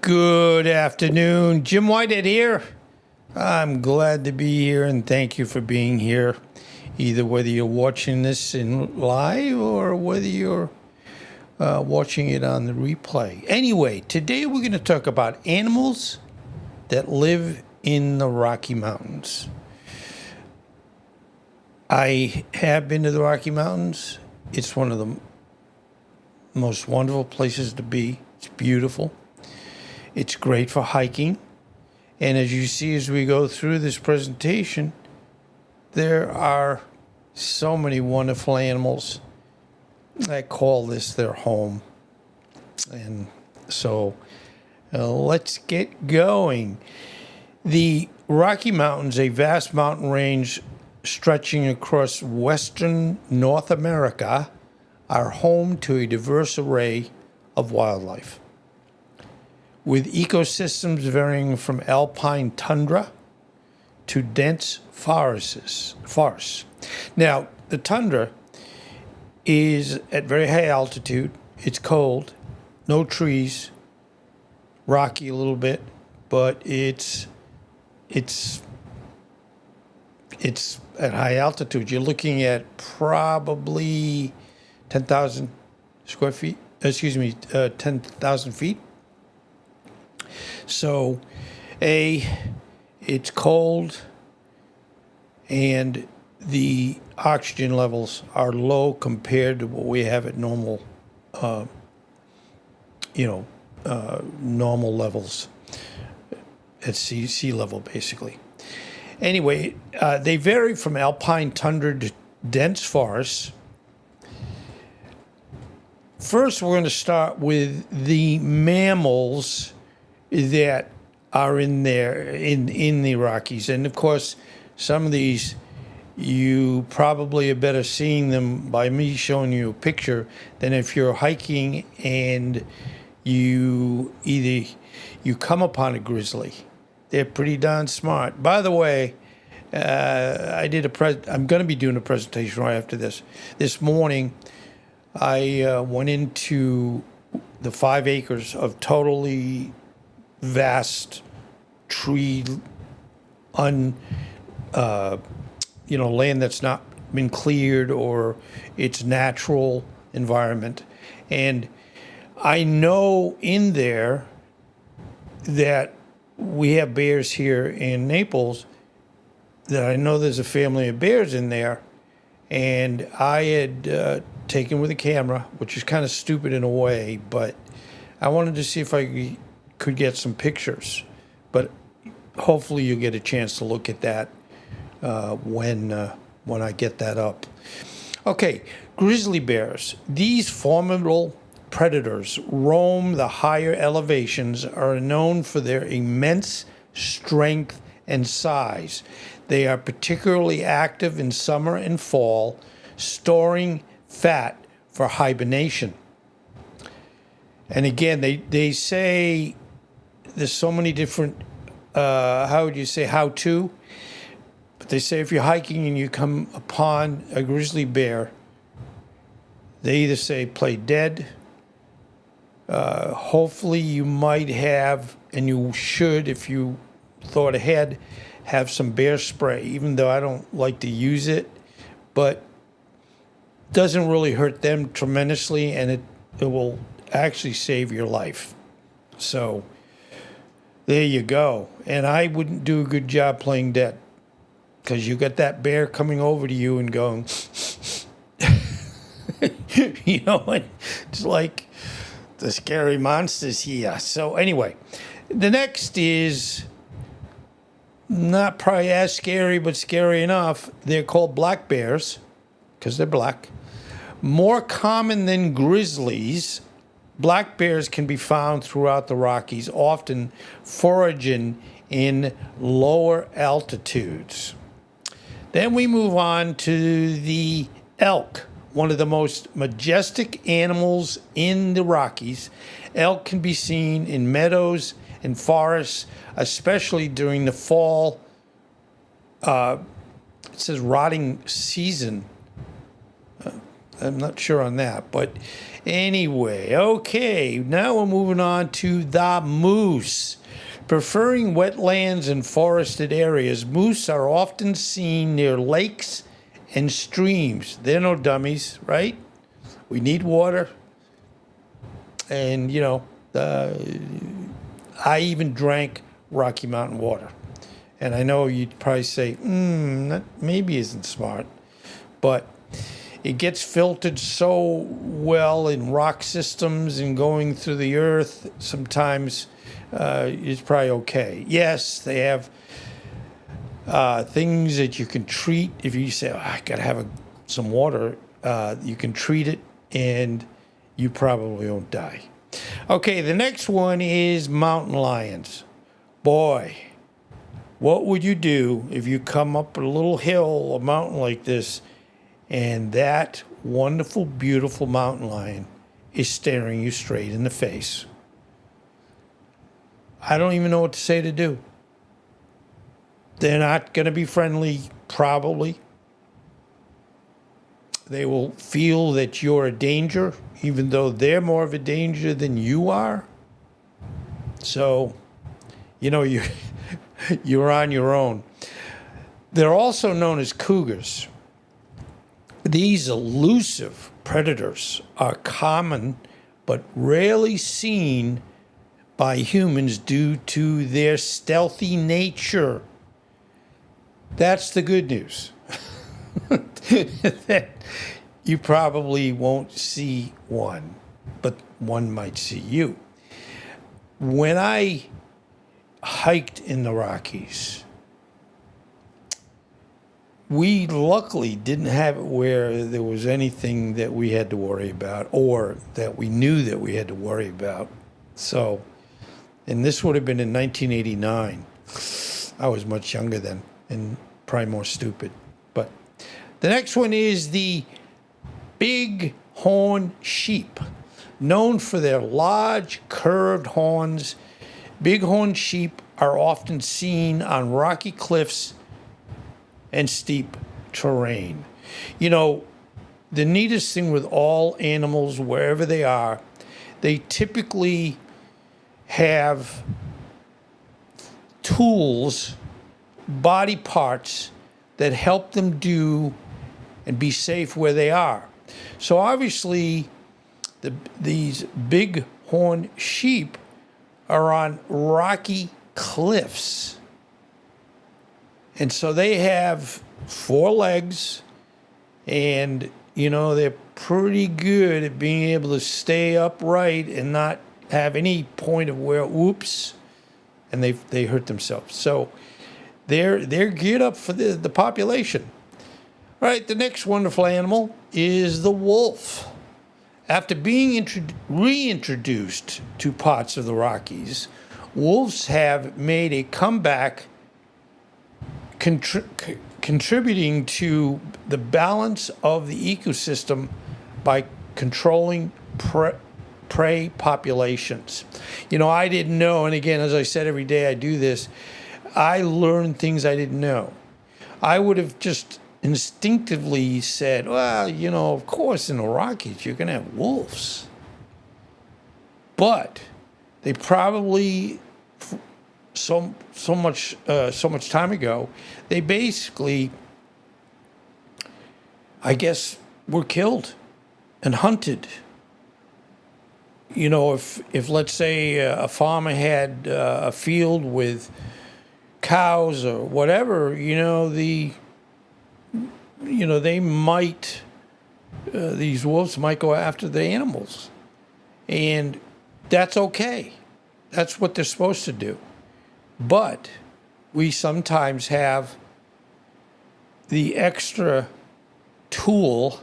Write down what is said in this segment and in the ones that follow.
Good afternoon. Jim Whitehead here. I'm glad to be here and thank you for being here. Either whether you're watching this in live or whether you're watching it on the replay. Anyway, today we're going to talk about animals that live in the Rocky Mountains. I have been to the Rocky Mountains. It's one of the most wonderful places to be. It's beautiful. It's great for hiking. And as you see as we go through this presentation, there are so many wonderful animals that call this their home. And so let's get going. The Rocky Mountains, a vast mountain range stretching across western North America, are home to a diverse array of wildlife, with ecosystems varying from alpine tundra to dense forests. Now, the tundra is at very high altitude. It's cold, no trees, rocky a little bit, but it's at high altitude. You're looking at probably 10,000 square feet. 10,000 feet. So, it's cold, and the oxygen levels are low compared to what we have at normal, normal levels at sea level, basically. Anyway, they vary from alpine tundra to dense forests. First, we're going to start with the mammals that are in there in the Rockies. And of course, some of these you probably are better seeing them by me showing you a picture than if you're hiking and you come upon a grizzly. They're pretty darn smart. By the way, I'm going to be doing a presentation right after this. This morning, I went into the 5 acres of totally vast tree, land that's not been cleared or its natural environment. And I know in there that we have bears here in Naples, that I know there's a family of bears in there. And I had taken with a camera, which is kind of stupid in a way, but I wanted to see if I could get some pictures. But hopefully you'll get a chance to look at that when I get that up. Okay, grizzly bears. These formidable predators roam the higher elevations, are known for their immense strength and size. They are particularly active in summer and fall, storing fat for hibernation. And again, they say there's so many different, how-to, but they say if you're hiking and you come upon a grizzly bear, they either say play dead. Hopefully you might have, and you should if you thought ahead, have some bear spray, even though I don't like to use it, but doesn't really hurt them tremendously, and it will actually save your life. So there you go. And I wouldn't do a good job playing dead, because you got that bear coming over to you and going, it's like the scary monsters here. So anyway, the next is not probably as scary, but scary enough. They're called black bears because they're black. More common than grizzlies, black bears can be found throughout the Rockies, often foraging in lower altitudes. Then we move on to the elk, one of the most majestic animals in the Rockies. Elk can be seen in meadows and forests, especially during the fall. It says rotting season. I'm not sure on that. But anyway, okay. Now we're moving on to the moose. Preferring wetlands and forested areas, moose are often seen near lakes and streams. They're no dummies, right? We need water. And, I even drank Rocky Mountain water. And I know you'd probably say, that maybe isn't smart. But it gets filtered so well in rock systems and going through the earth, sometimes it's probably okay. Yes, they have things that you can treat. If you say, I got to have some water, you can treat it and you probably won't die. Okay, the next one is mountain lions. Boy, what would you do if you come up a little hill, a mountain like this, and that wonderful, beautiful mountain lion is staring you straight in the face? I don't even know what to say to do. They're not going to be friendly, probably. They will feel that you're a danger, even though they're more of a danger than you are. So, you're on your own. They're also known as cougars. These elusive predators are common but rarely seen by humans due to their stealthy nature. That's the good news. That you probably won't see one, but one might see you. When I hiked in the Rockies, we luckily didn't have it where there was anything that we had to worry about or that we knew that we had to worry about. So, and this would have been in 1989. I was much younger then and probably more stupid. But the next one is the bighorn sheep. Known for their large curved horns, bighorn sheep are often seen on rocky cliffs and steep terrain. The neatest thing with all animals, wherever they are, they typically have tools, body parts that help them do and be safe where they are. So obviously, these bighorn sheep are on rocky cliffs. And so they have 4 legs, and, they're pretty good at being able to stay upright and not have any point of where, whoops, and they hurt themselves. So they're geared up for the population. All right, the next wonderful animal is the wolf. After being reintroduced to parts of the Rockies, wolves have made a comeback, contributing to the balance of the ecosystem by controlling prey populations. I didn't know, and again, as I said, every day I do this, I learn things I didn't know. I would have just instinctively said, well, of course in the Rockies you're going to have wolves. But they probably, so much time ago, they basically, I guess, were killed and hunted. If let's say a farmer had a field with cows or whatever, they might, these wolves might go after the animals. And that's okay. That's what they're supposed to do. But we sometimes have the extra tool,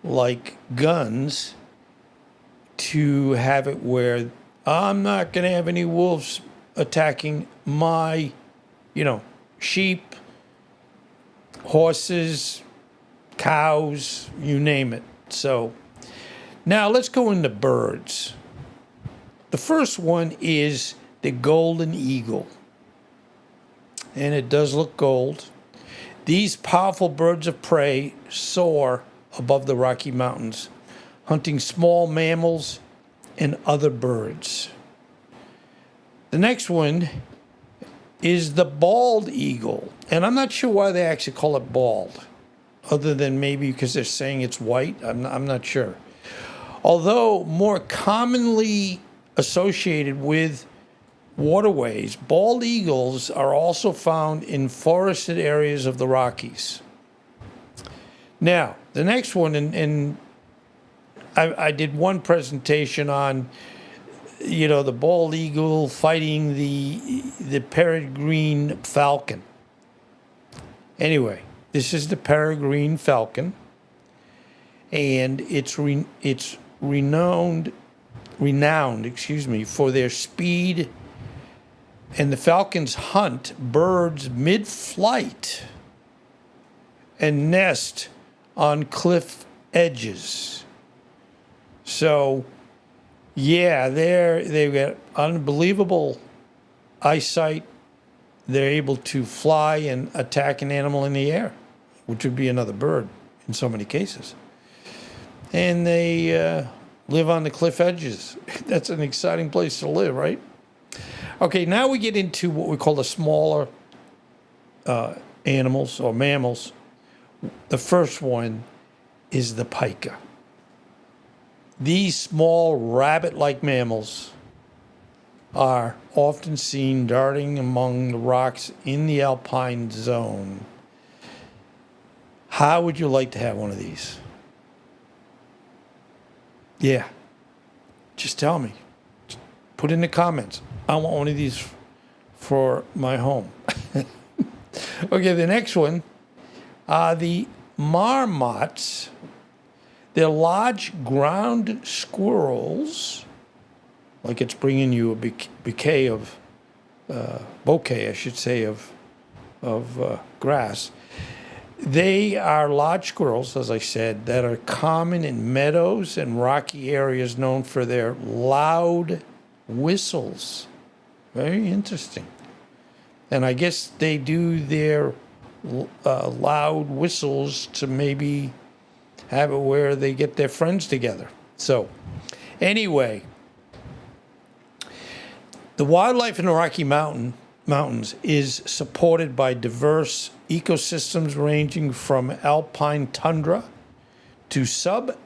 like guns, to have it where I'm not going to have any wolves attacking my, sheep, horses, cows, you name it. So now let's go into birds. The first one is the golden eagle. And it does look gold. These powerful birds of prey soar above the Rocky Mountains, hunting small mammals and other birds. The next one is the bald eagle. And I'm not sure why they actually call it bald, other than maybe because they're saying it's white. I'm not sure. Although more commonly associated with waterways, bald eagles are also found in forested areas of the Rockies. Now, the next one, and I did one presentation on, the bald eagle fighting the peregrine falcon. Anyway, this is the peregrine falcon, and it's renowned, for their speed. And the falcons hunt birds mid-flight and nest on cliff edges. So, yeah, they've got unbelievable eyesight. They're able to fly and attack an animal in the air, which would be another bird in so many cases. And they live on the cliff edges. That's an exciting place to live, right? Okay, now we get into what we call the smaller animals or mammals. The first one is the pika. These small rabbit-like mammals are often seen darting among the rocks in the alpine zone. How would you like to have one of these? Yeah, just tell me. Put in the comments. I want one of these for my home. Okay, the next one are the marmots. They're large ground squirrels, like it's bringing you a bouquet, I should say, of grass. They are large squirrels, as I said, that are common in meadows and rocky areas known for their loud whistles. Very interesting. And I guess they do their loud whistles to maybe have it where they get their friends together. So, anyway, the wildlife in the Rocky Mountains is supported by diverse ecosystems ranging from alpine tundra to subalpine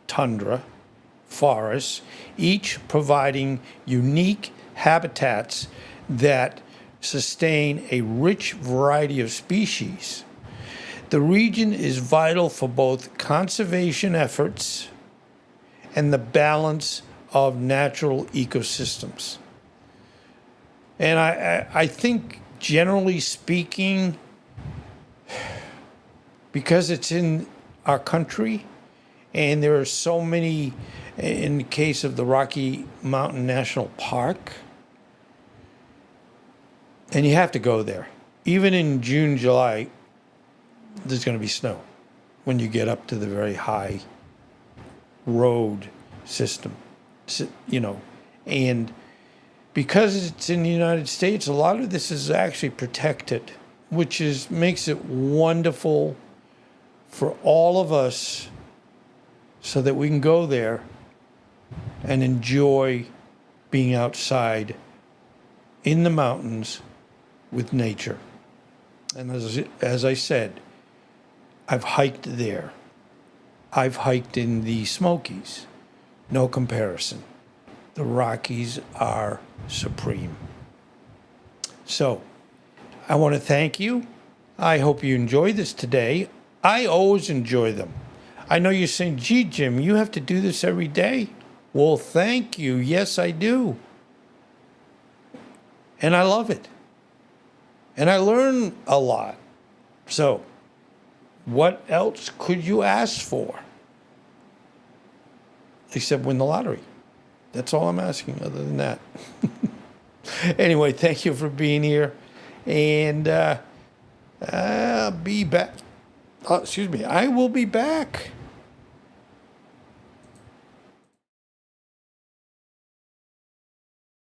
tundra forests, each providing unique habitats that sustain a rich variety of species. The region is vital for both conservation efforts and the balance of natural ecosystems. And I think, generally speaking, because it's in our country, and there are so many, in the case of the Rocky Mountain National Park, and you have to go there. Even in June, July, there's going to be snow when you get up to the very high road system, and because it's in the United States, a lot of this is actually protected, which makes it wonderful for all of us so that we can go there and enjoy being outside in the mountains with nature. And as I said, I've hiked there. I've hiked in the Smokies. No comparison. The Rockies are supreme. So, I want to thank you. I hope you enjoyed this today. I always enjoy them. I know you're saying, gee, Jim, you have to do this every day. Well, thank you. Yes, I do. And I love it. And I learn a lot. So, what else could you ask for? Except win the lottery. That's all I'm asking other than that. Anyway, thank you for being here. And I'll be back. I will be back